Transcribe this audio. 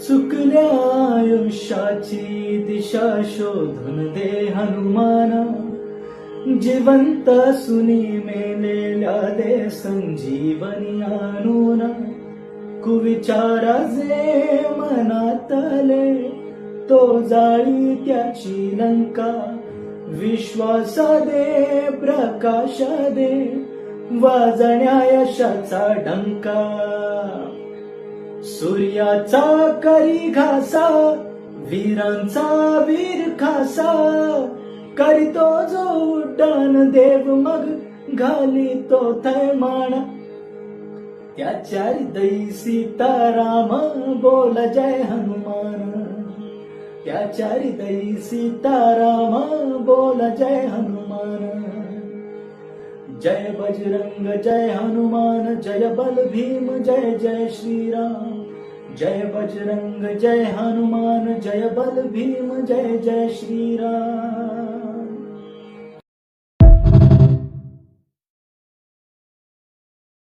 चुकल्या आयुष्याची दिशा शोधून दे हनुमान, जिवंत सुनी मेलेल्या दे संजीवनी आणून. कुविचारा जे मनातले तो जाळी त्याची लंका, विश्वास दे प्रकाश दे वाजण्या यशाचा डंका. सूर्याचा करी घासा वीरांचा वीर खासा, करीतो जो उड्डाण देव मग घालितो थैमान. त्याच्या हृदयी सीताराम बोल जय हनुमान, त्याच्या हृदयी सीताराम बोल जय हनुमान. जय बजरंग जय हनुमान, जय बल भीम जय जय श्रीराम. जय बजरंग जय हनुमान, जय बल भीम जय जय श्रीराम.